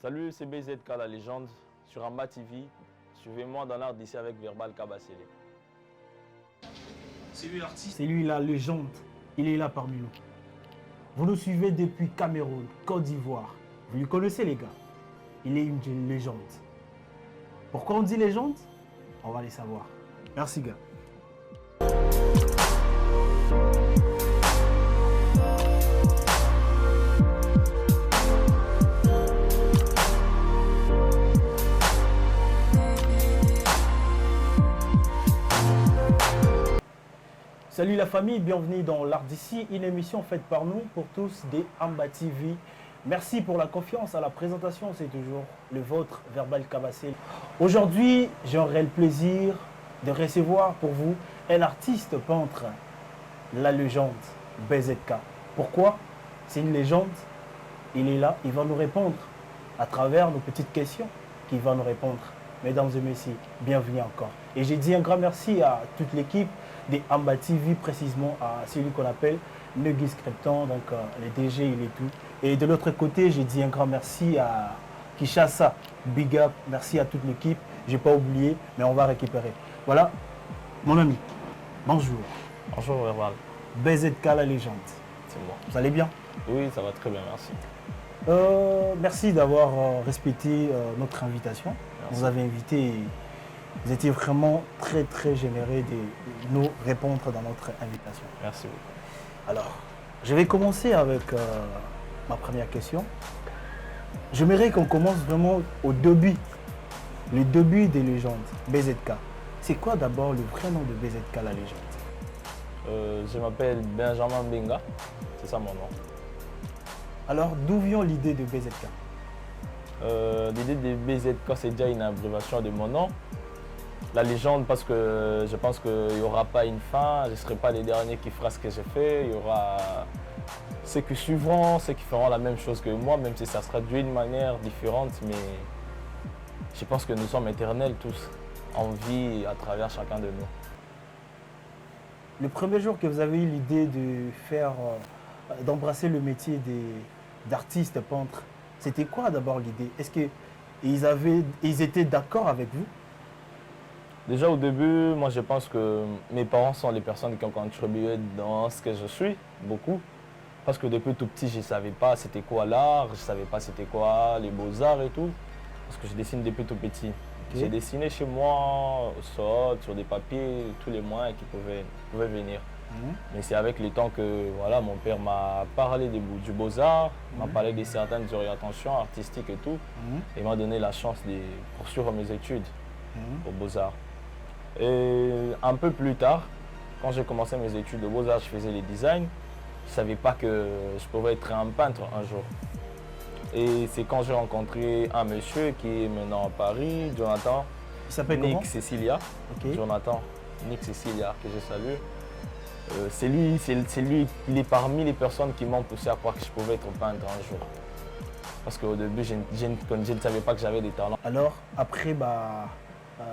Salut, c'est BZK, la légende, sur Amba TV. Suivez-moi dans l'art d'ici avec Verbal Kabasele. C'est lui l'artiste. C'est lui la légende. Il est là parmi nous. Vous nous suivez depuis Cameroun, Côte d'Ivoire. Vous le connaissez les gars. Il est une légende. Pourquoi on dit légende? On va les savoir. Merci gars. Salut la famille, bienvenue dans l'Art d'ici, une émission faite par nous pour tous des Amba TV. Merci pour la confiance à la présentation, c'est toujours le vôtre, Verbal Kabasele. Aujourd'hui, j'aurai le plaisir de recevoir pour vous un artiste peintre, la légende BZK. Pourquoi? C'est une légende, il est là, il va nous répondre à travers nos petites questions qu'il va nous répondre. Mesdames et messieurs, bienvenue encore. Et j'ai dit un grand merci à toute l'équipe des Amba TV, précisément à celui qu'on appelle Nugis Krypton, donc les DG, il est tout. Et de l'autre côté, j'ai dit un grand merci à Kishasa, Big Up, merci à toute l'équipe. Je n'ai pas oublié, mais on va récupérer. Voilà, mon ami, bonjour. Bonjour Verbal. BZK, la légende. C'est moi. Vous allez bien? Oui, ça va très bien, merci. Merci d'avoir respecté notre invitation. Merci. Vous avez invité, vous étiez vraiment très généreux de nous répondre dans notre invitation. Merci beaucoup. Alors, je vais commencer avec ma première question. J'aimerais qu'on commence vraiment au début, le début des légendes, BZK. C'est quoi d'abord le vrai nom de BZK, la légende? Je m'appelle Benjamin Benga, c'est ça mon nom. Alors, d'où vient l'idée de BZK? L'idée de BZK, c'est déjà une abréviation de mon nom. La légende, parce que je pense qu'il n'y aura pas une fin, je ne serai pas les derniers qui feront ce que j'ai fait. Il y aura ceux qui suivront, ceux qui feront la même chose que moi, même si ça sera d'une manière différente. Mais je pense que nous sommes éternels tous. On vit à travers chacun de nous. Le premier jour que vous avez eu l'idée de faire, d'embrasser le métier d'artiste peintre, c'était quoi d'abord l'idée? Est-ce qu'ils étaient d'accord avec vous? Déjà au début, moi je pense que mes parents sont les personnes qui ont contribué dans ce que je suis, beaucoup. Parce que depuis tout petit, je ne savais pas c'était quoi l'art, je ne savais pas c'était quoi les beaux-arts et tout. Parce que je dessine depuis tout petit. Okay. J'ai dessiné chez moi, au sol, sur des papiers, tous les moyens qui pouvaient venir. Mais c'est avec le temps que voilà, mon père m'a parlé du beaux-arts, m'a parlé de certaines orientations artistiques et tout. Et m'a donné la chance de poursuivre mes études aux beaux-arts. Et un peu plus tard, quand j'ai commencé mes études de beaux-arts, je faisais les designs. Je ne savais pas que je pouvais être un peintre un jour. Et c'est quand j'ai rencontré un monsieur qui est maintenant à Paris, Jonathan. Il s'appelle comment? Nick Cecilia. Okay. Jonathan, Nick Cecilia, que je salue. C'est lui, il est parmi les personnes qui m'ont poussé à croire que je pouvais être peintre un jour. Parce qu'au début, je ne savais pas que j'avais des talents. Alors, après,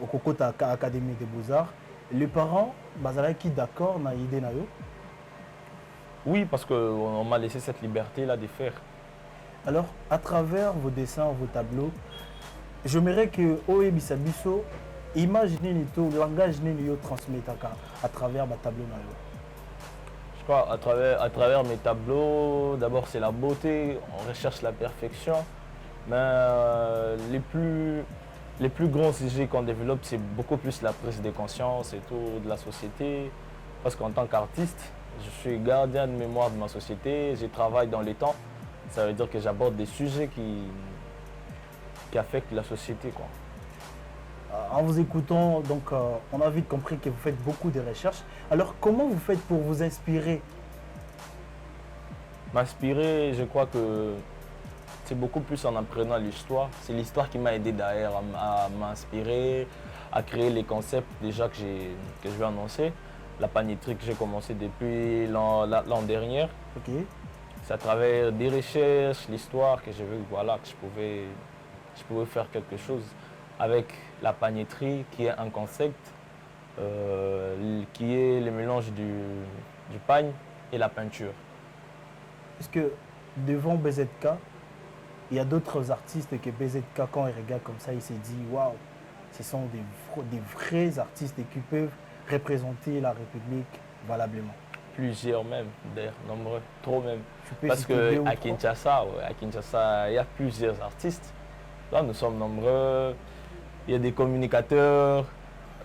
au Kokota Académie des Beaux-Arts, les parents, qui d'accord dans l'idée? Oui, parce qu'on m'a laissé cette liberté-là de faire. Alors, à travers vos dessins, vos tableaux, j'aimerais que Oe Bisabiso, imaginez le langage que transmettre à travers ma tableau. Je crois à travers mes tableaux, d'abord c'est la beauté, on recherche la perfection. Mais les plus grands sujets qu'on développe, c'est beaucoup plus la prise de conscience et tout de la société. Parce qu'en tant qu'artiste, je suis gardien de mémoire de ma société, je travaille dans les temps. Ça veut dire que j'aborde des sujets qui affectent la société, quoi. En vous écoutant, donc, on a vite compris que vous faites beaucoup de recherches. Alors, comment vous faites pour vous inspirer? M'inspirer, je crois que c'est beaucoup plus en apprenant l'histoire. C'est l'histoire qui m'a aidé d'ailleurs à m'inspirer, à créer les concepts déjà que je vais annoncer. La panetterie que j'ai commencé depuis l'an dernier. Okay. C'est à travers des recherches, l'histoire que j'ai vu voilà, que je pouvais faire quelque chose avec la panetterie qui est un concept qui est le mélange du pagne et la peinture. Est-ce que devant BZK, il y a d'autres artistes que BZK, quand il regarde comme ça, il s'est dit, waouh, ce sont des vrais artistes et qui peuvent représenter la République valablement. Plusieurs même, d'ailleurs, nombreux, trop même. Tu peux Parce citer deux ou qu'à trois. Kinshasa, ouais, à Kinshasa, il y a plusieurs artistes. Là, nous sommes nombreux. Il y a des communicateurs.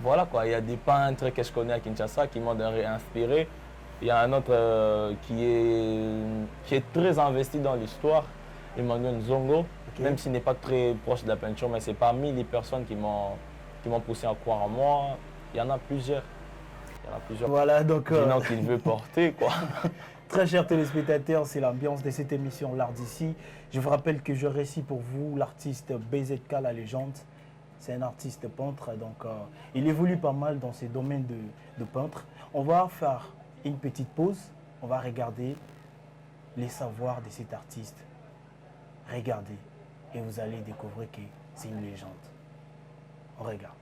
Voilà quoi, il y a des peintres que je connais à Kinshasa qui m'ont inspiré. Il y a un autre qui est très investi dans l'histoire, Emmanuel Nzongo, Ok. même s'il n'est pas très proche de la peinture, mais c'est parmi les personnes qui m'ont poussé à croire en moi. Il y en a plusieurs. Il y en a plusieurs. Voilà, donc, Sinon qu'il veut porter, quoi. très chers téléspectateurs, c'est l'ambiance de cette émission L'Art d'ici. Je vous rappelle que je récite pour vous l'artiste BZK, la légende. C'est un artiste peintre, donc il évolue pas mal dans ces domaines de peintre. On va faire une petite pause, on va regarder les savoirs de cet artiste. Regardez et vous allez découvrir que c'est une légende. On regarde.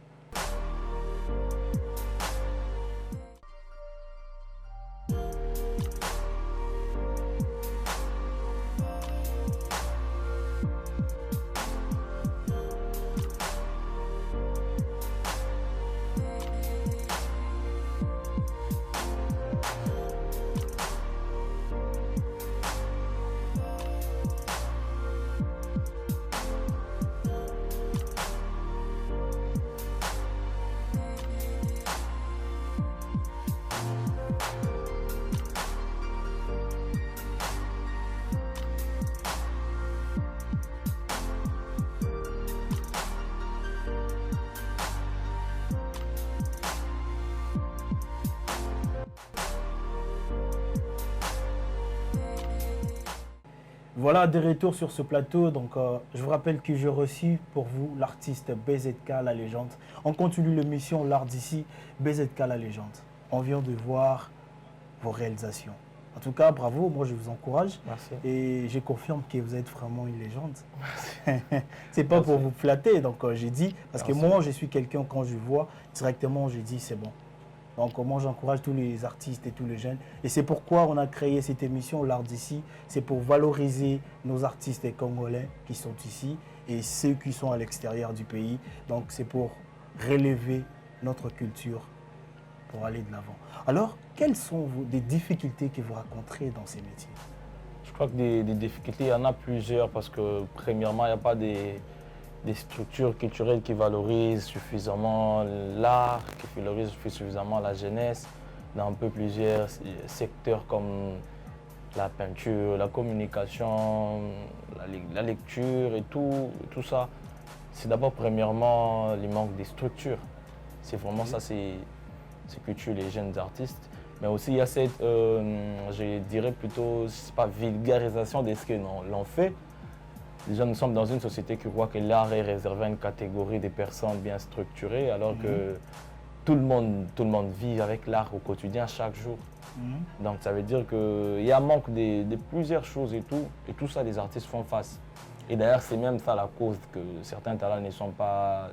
Voilà, de retour sur ce plateau. Donc, je vous rappelle que j'ai reçu pour vous l'artiste BZK, la légende. On continue l'émission L'Art d'ici, BZK, la légende. On vient de voir vos réalisations. En tout cas, bravo, moi je vous encourage. Merci. Et je confirme que vous êtes vraiment une légende. C'est pas pour vous flatter, donc j'ai dit, parce que moi je suis quelqu'un, quand je vois directement, j'ai dit c'est bon. Donc moi j'encourage tous les artistes et tous les jeunes. Et c'est pourquoi on a créé cette émission L'Art d'ici. C'est pour valoriser nos artistes congolais qui sont ici et ceux qui sont à l'extérieur du pays. Donc c'est pour relever notre culture, pour aller de l'avant. Alors, quelles sont des difficultés que vous rencontrez dans ces métiers? Je crois que des difficultés, il y en a plusieurs parce que premièrement, il n'y a pas des structures culturelles qui valorisent suffisamment l'art, qui valorisent suffisamment la jeunesse dans un peu plusieurs secteurs comme la peinture, la communication, la lecture et tout ça. C'est d'abord premièrement le manque des structures. C'est vraiment ça, c'est que tue les jeunes artistes. Mais aussi il y a cette, je dirais plutôt, c'est pas vulgarisation de ce que l'on fait. Déjà, nous sommes dans une société qui croit que l'art est réservé à une catégorie de personnes bien structurées, alors que tout le monde vit avec l'art au quotidien, chaque jour. Donc ça veut dire qu'il y a un manque de plusieurs choses et tout ça, les artistes font face. Et d'ailleurs, c'est même ça la cause que certains talents ne sont pas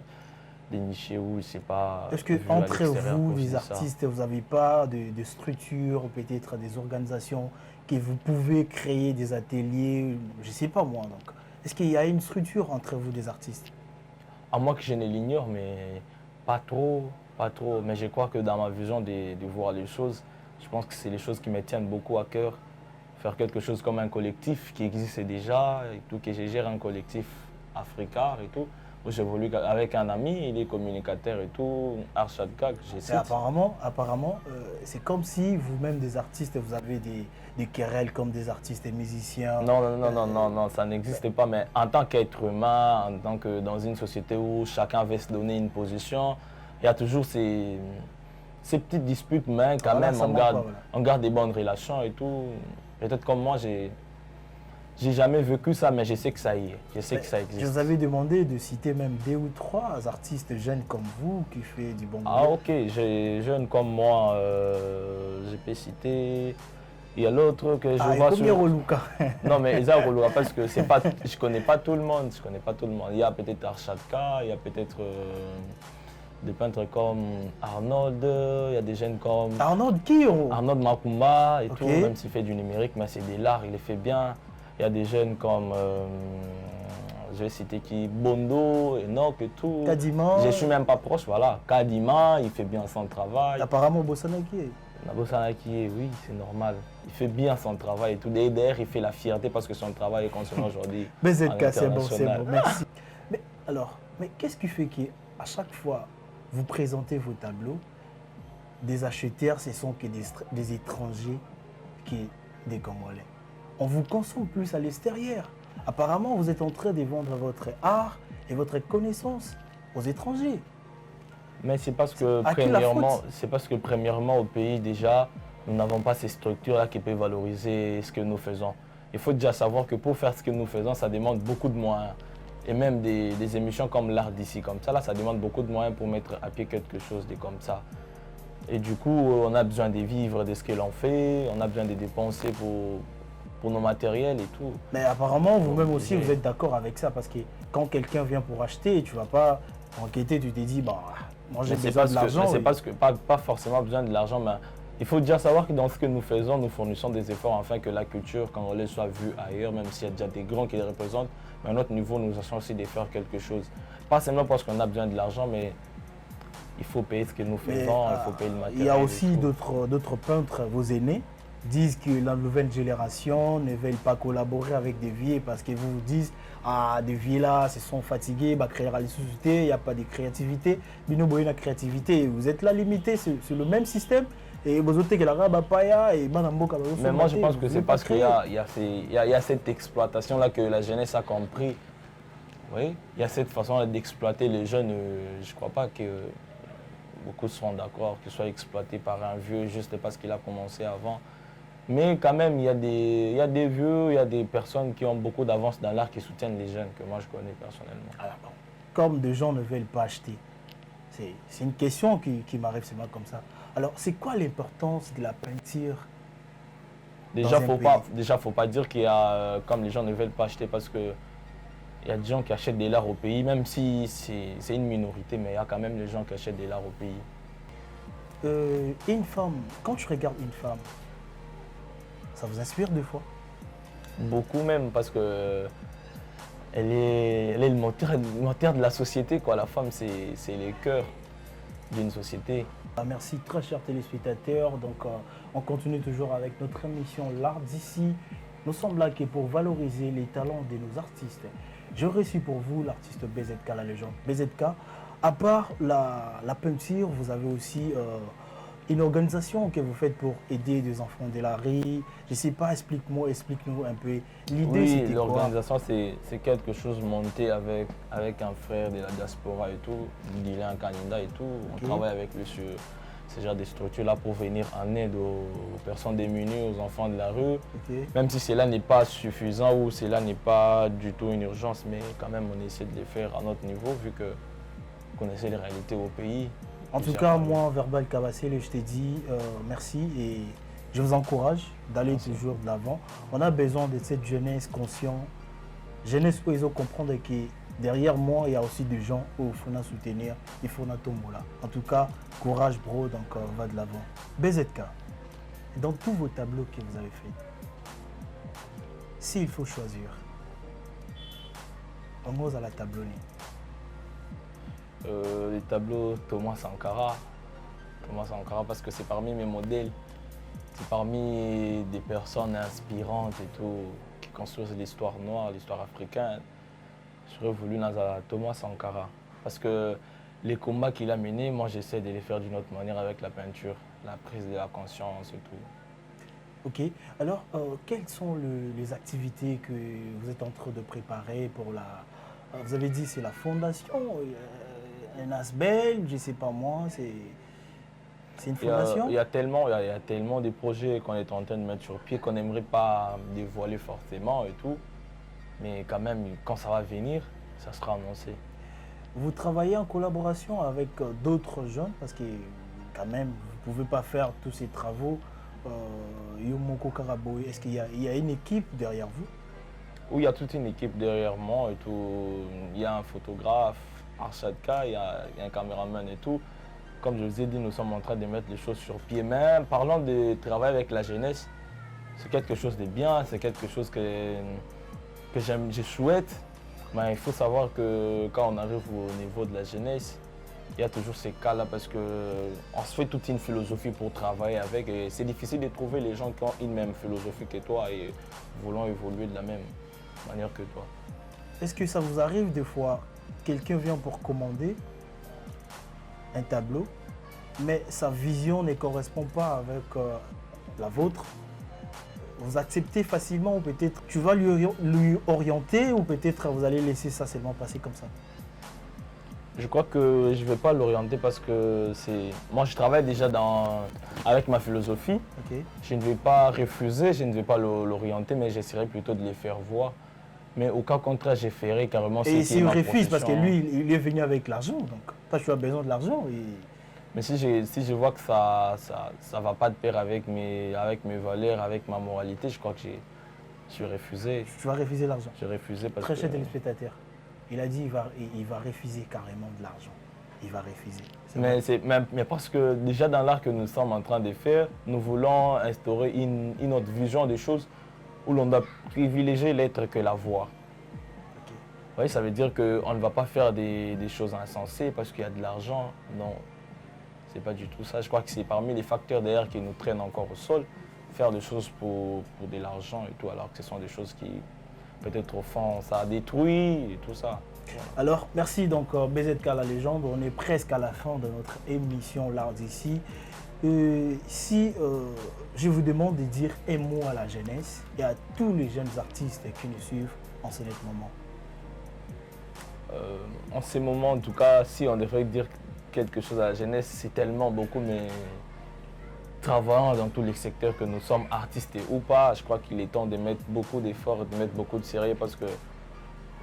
dénichés ou c'est pas... Est-ce que entre vous, les artistes, vous n'avez pas de structure, peut-être des organisations, que vous pouvez créer des ateliers, je ne sais pas moi donc. Est-ce qu'il y a une structure entre vous, des artistes? À moi que je ne l'ignore, mais pas trop. Mais je crois que dans ma vision de voir les choses, je pense que c'est les choses qui me tiennent beaucoup à cœur. Faire quelque chose comme un collectif qui existe déjà, et tout, que je gère un collectif africain et tout. J'évolue avec un ami, il est communicateur et tout, Arshadka, que je cite. Apparemment, c'est comme si vous-même, des artistes, vous avez des querelles comme des artistes et musiciens. Non, ça n'existe pas. Mais en tant qu'être humain, en tant que dans une société où chacun veut se donner une position, il y a toujours ces petites disputes, mais quand même, on garde des bonnes relations et tout. Peut-être comme moi, j'ai jamais vécu ça, mais je sais que ça y est. Je sais que ça existe. Je vous avais demandé de citer même 2 ou 3 artistes jeunes comme vous qui font du bon boulot. Ah ok, jeunes comme moi, je peux citer. Il y a l'autre que je vois sur... Roluka. Non mais Isa Roluka parce que c'est pas, je connais pas tout le monde. Il y a peut-être Arshadka, il y a peut-être des peintres comme Arnold, il y a des jeunes comme... Arnold qui? Arnold Makumba et tout, même s'il fait du numérique, mais c'est de l'art, il le fait bien. Il y a des jeunes comme Je vais citer qui? Bondo, Enoch et tout. Kadima. Je ne suis même pas proche, voilà. Kadima, il fait bien son travail. Apparemment, Bossanaki. Nabosanaki, oui, c'est normal. Il fait bien son travail et tout. D'ailleurs, il fait la fierté parce que son travail est consommé aujourd'hui. BZK, c'est bon, merci. Mais alors, qu'est-ce qui fait qu'à chaque fois, vous présentez vos tableaux, des acheteurs, ce sont que des étrangers que des Congolais? On vous consomme plus à l'extérieur. Apparemment, vous êtes en train de vendre votre art et votre connaissance aux étrangers. Mais c'est parce que premièrement au pays déjà, nous n'avons pas ces structures-là qui peuvent valoriser ce que nous faisons. Il faut déjà savoir que pour faire ce que nous faisons, ça demande beaucoup de moyens. Et même des émissions comme l'art d'ici, comme ça, là, ça demande beaucoup de moyens pour mettre à pied quelque chose de comme ça. Et du coup, on a besoin de vivre de ce que l'on fait, on a besoin de dépenser pour nos matériels et tout. Mais apparemment, vous-même aussi, vous êtes d'accord avec ça, parce que quand quelqu'un vient pour acheter, tu ne vas pas enquêter, tu te dis, bah, moi j'ai besoin de l'argent. C'est parce que pas forcément besoin de l'argent, mais il faut déjà savoir que dans ce que nous faisons, nous fournissons des efforts afin que la culture congolaise soit vue ailleurs, même s'il y a déjà des grands qui les représentent. Mais à notre niveau, nous essayons aussi de faire quelque chose. Pas seulement parce qu'on a besoin de l'argent, mais il faut payer ce que nous faisons, il faut payer le matériel. Il y a aussi d'autres peintres, vos aînés, disent que la nouvelle génération ne veut pas collaborer avec des vieux parce qu'ils vous disent ah, des vieux là, se sont fatigués, bah, créer la société, il n'y a pas de créativité. Mais nous, la créativité, vous êtes là limité sur le même système. Et vous autres, que la paya et Manamboka. Mais moi, je pense que c'est parce qu'il y a cette exploitation-là que la jeunesse a compris. Oui, il y a cette façon d'exploiter les jeunes. Je ne crois pas que beaucoup seront d'accord qu'ils soient exploités par un vieux juste parce qu'il a commencé avant. Mais quand même, il y a des vieux, il y a des personnes qui ont beaucoup d'avance dans l'art qui soutiennent les jeunes, que moi je connais personnellement. Alors, comme des gens ne veulent pas acheter, c'est une question qui m'arrive seulement comme ça. Alors, c'est quoi l'importance de la peinture? Déjà, faut pas dire qu'il y a, comme les gens ne veulent pas acheter, parce que il y a des gens qui achètent de l'art au pays, même si c'est une minorité, mais il y a quand même des gens qui achètent de l'art au pays. Une femme, quand tu regardes une femme, ça vous inspire des fois? Beaucoup même, parce que elle est le moteur de la société, quoi. La femme, c'est le cœur d'une société. Merci très chers téléspectateurs. Donc, on continue toujours avec notre émission L'Art d'ici. Nous sommes là pour valoriser les talents de nos artistes. J'ai reçu pour vous l'artiste BZK, la légende. BZK, à part la peinture, vous avez aussi une organisation que vous faites pour aider des enfants de la rue. Je ne sais pas, explique-nous un peu. L'idée, c'était quoi? L'organisation, c'est quelque chose monté avec un frère de la diaspora et tout, Dylan Kaninda et tout. On travaille avec lui sur ce genre de structures-là pour venir en aide aux personnes démunies, aux enfants de la rue. Même si cela n'est pas suffisant ou cela n'est pas du tout une urgence, mais quand même, on essaie de le faire à notre niveau, vu que vous connaissez les réalités au pays. En tout cas, moi, Verbal Kabassel, je te dis merci et je vous encourage d'aller toujours de l'avant. On a besoin de cette jeunesse consciente, jeunesse où ils ont comprendre que derrière moi, il y a aussi des gens où il faut nous soutenir, il faut nous tomber là. En tout cas, courage bro, donc on va de l'avant. BZK, dans tous vos tableaux que vous avez faits, s'il faut choisir, on ose à la tableau. Les tableaux Thomas Sankara. Parce que c'est parmi mes modèles, c'est parmi des personnes inspirantes et tout, qui construisent l'histoire noire, l'histoire africaine. J'aurais voulu Nazara Thomas Sankara. Parce que les combats qu'il a menés, moi j'essaie de les faire d'une autre manière avec la peinture, la prise de la conscience et tout. Ok, alors quelles sont les activités que vous êtes en train de préparer pour la... Vous avez dit c'est la fondation, un ASBEL, je ne sais pas moi, c'est une fondation? Il y a tellement de projets qu'on est en train de mettre sur pied qu'on n'aimerait pas dévoiler forcément et tout. Mais quand même, quand ça va venir, ça sera annoncé. Vous travaillez en collaboration avec d'autres jeunes parce que quand même, vous ne pouvez pas faire tous ces travaux. Yomoko Karaboy, est-ce qu'il y a une équipe derrière vous? Oui, il y a toute une équipe derrière moi et tout. Il y a un photographe, Arshadka, il y a un caméraman et tout. Comme je vous ai dit, nous sommes en train de mettre les choses sur pied. Mais parlant de travail avec la jeunesse, c'est quelque chose de bien, c'est quelque chose que je souhaite Ben, il faut savoir que quand on arrive au niveau de la jeunesse, il y a toujours ces cas-là parce qu'on se fait toute une philosophie pour travailler avec et c'est difficile de trouver les gens qui ont une même philosophie que toi et voulant évoluer de la même manière que toi. Est-ce que ça vous arrive des fois, quelqu'un vient pour commander un tableau, mais sa vision ne correspond pas avec la vôtre? Vous acceptez facilement ou peut-être tu vas lui orienter ou peut-être vous allez laisser ça seulement passer comme ça? Je crois que je ne vais pas l'orienter parce que c'est... Moi, je travaille déjà avec ma philosophie. Okay. Je ne vais pas refuser, je ne vais pas l'orienter, mais j'essaierai plutôt de les faire voir. Mais au cas contraire, j'essaierai carrément... Et s'il refuse, parce que lui, il est venu avec l'argent, donc toi, tu as besoin de l'argent. Et... Mais si je vois que ça va pas de pair avec mes valeurs, avec ma moralité, je crois que je vais refuser. Tu vas refuser l'argent? Je vais refuser parce Très que... cher téléspectateur. Il a dit qu'il va refuser carrément de l'argent. Il va refuser. Mais parce que déjà dans l'art que nous sommes en train de faire, nous voulons instaurer une autre vision des choses où l'on doit privilégier l'être que la voix. Okay. Oui, ça veut dire qu'on ne va pas faire des choses insensées parce qu'il y a de l'argent. Non, c'est pas du tout ça. Je crois que c'est parmi les facteurs d'ailleurs qui nous traînent encore au sol, faire des choses pour de l'argent et tout, alors que ce sont des choses qui, peut-être au fond, ça détruit et tout ça. Voilà. Alors, merci donc BZK la légende. On est presque à la fin de notre émission L'Art d'ici. Si je vous demande de dire un mot à la jeunesse et à tous les jeunes artistes qui nous suivent en ce moment. En ce moment, en tout cas, si on devrait dire quelque chose à la jeunesse, c'est tellement beaucoup, mais travaillant dans tous les secteurs que nous sommes, artistes ou pas, je crois qu'il est temps de mettre beaucoup d'efforts, de mettre beaucoup de sérieux parce que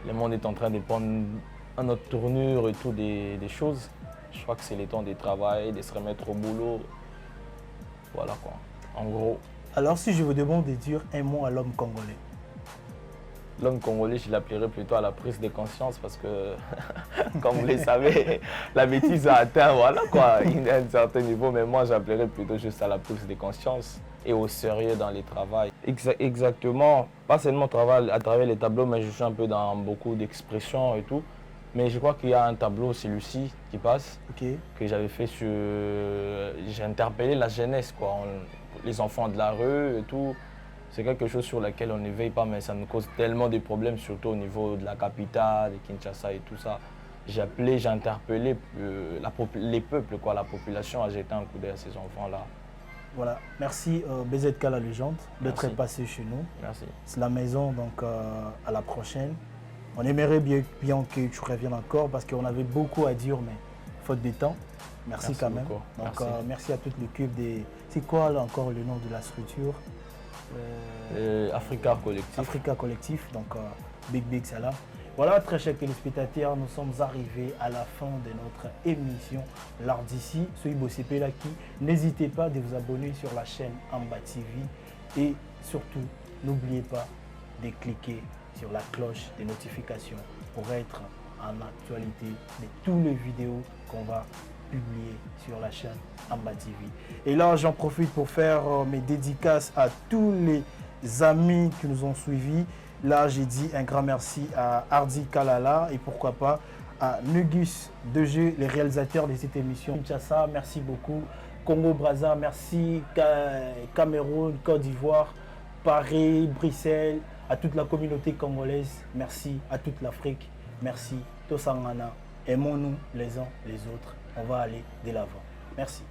le monde est en train de prendre une autre tournure et tout des choses. Je crois que c'est le temps de travailler, de se remettre au boulot. Voilà quoi, en gros. Alors si je vous demande de dire un mot à l'homme congolais? L'homme congolais, je l'appellerais plutôt à la prise de conscience parce que, comme vous le savez, la bêtise a atteint voilà, quoi, un certain niveau, mais moi j'appellerais plutôt juste à la prise de conscience et au sérieux dans les travaux. Exactement, pas seulement à travers les tableaux, mais je suis un peu dans beaucoup d'expressions et tout. Mais je crois qu'il y a un tableau, celui-ci, qui passe, okay, que j'avais fait sur... J'ai interpellé la jeunesse, quoi, les enfants de la rue et tout. C'est quelque chose sur lequel on ne veille pas, mais ça nous cause tellement de problèmes, surtout au niveau de la capitale, de Kinshasa et tout ça. J'ai appelé, j'ai interpellé les peuples, quoi, la population, à jeter un coup d'œil à ces enfants-là. Voilà, merci BZK la légende d'être passé chez nous. Merci. C'est la maison, donc à la prochaine. On aimerait bien que tu reviennes encore parce qu'on avait beaucoup à dire, mais faute de temps. Merci quand même. Donc merci à toute l'équipe des... C'est quoi là, encore le nom de la structure? Africa Collectif. Africa Collectif, donc big salam. Voilà, très chers téléspectateurs, nous sommes arrivés à la fin de notre émission L'Art d'ici. Soyez Bossépé Laki. N'hésitez pas de vous abonner sur la chaîne Amba TV et surtout, n'oubliez pas de cliquer sur la cloche des notifications pour être en actualité de toutes les vidéos qu'on va publier sur la chaîne Amba TV. Et là, j'en profite pour faire mes dédicaces à tous les amis qui nous ont suivis. Là, j'ai dit un grand merci à Hardy Kalala et pourquoi pas à Nugus Dejeu, les réalisateurs de cette émission. Kinshasa, merci beaucoup. Congo-Brazza, merci. Cameroun, Côte d'Ivoire, Paris, Bruxelles, à toute la communauté congolaise, merci. À toute l'Afrique, merci. Tosangana, aimons-nous les uns les autres. On va aller de l'avant. Merci.